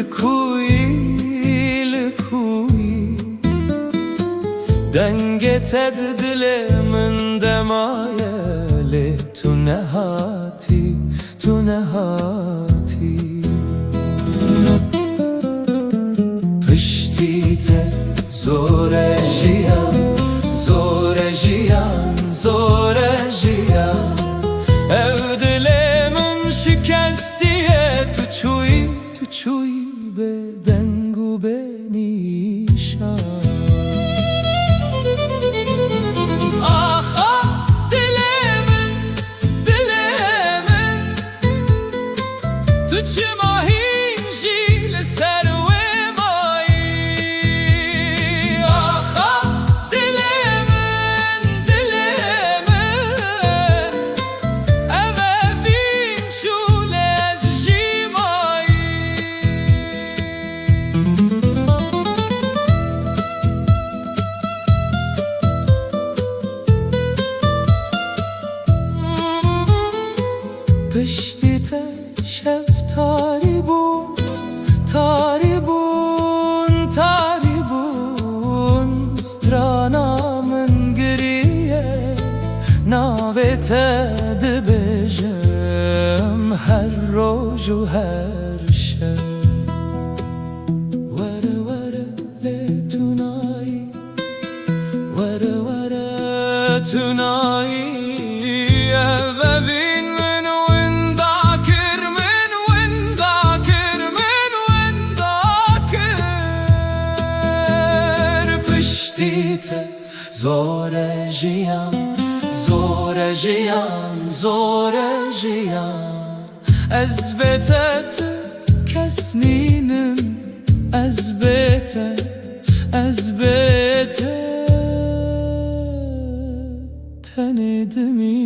لکویی دنگت دل من دمایه لی تو نهاتی پشتیت زور جیان او دل من شکستیه تو چوی به دنگ و به نیشان تو چه ماهی جیل سر و مایی آخا دل من اوه بین شول از جیمایی پشتی شب تاری بون سترانا من گریه ناویت دبجم هر روز و هر شب وره لی تونایی زور جیان از بتت کس نینم از بتت تندمی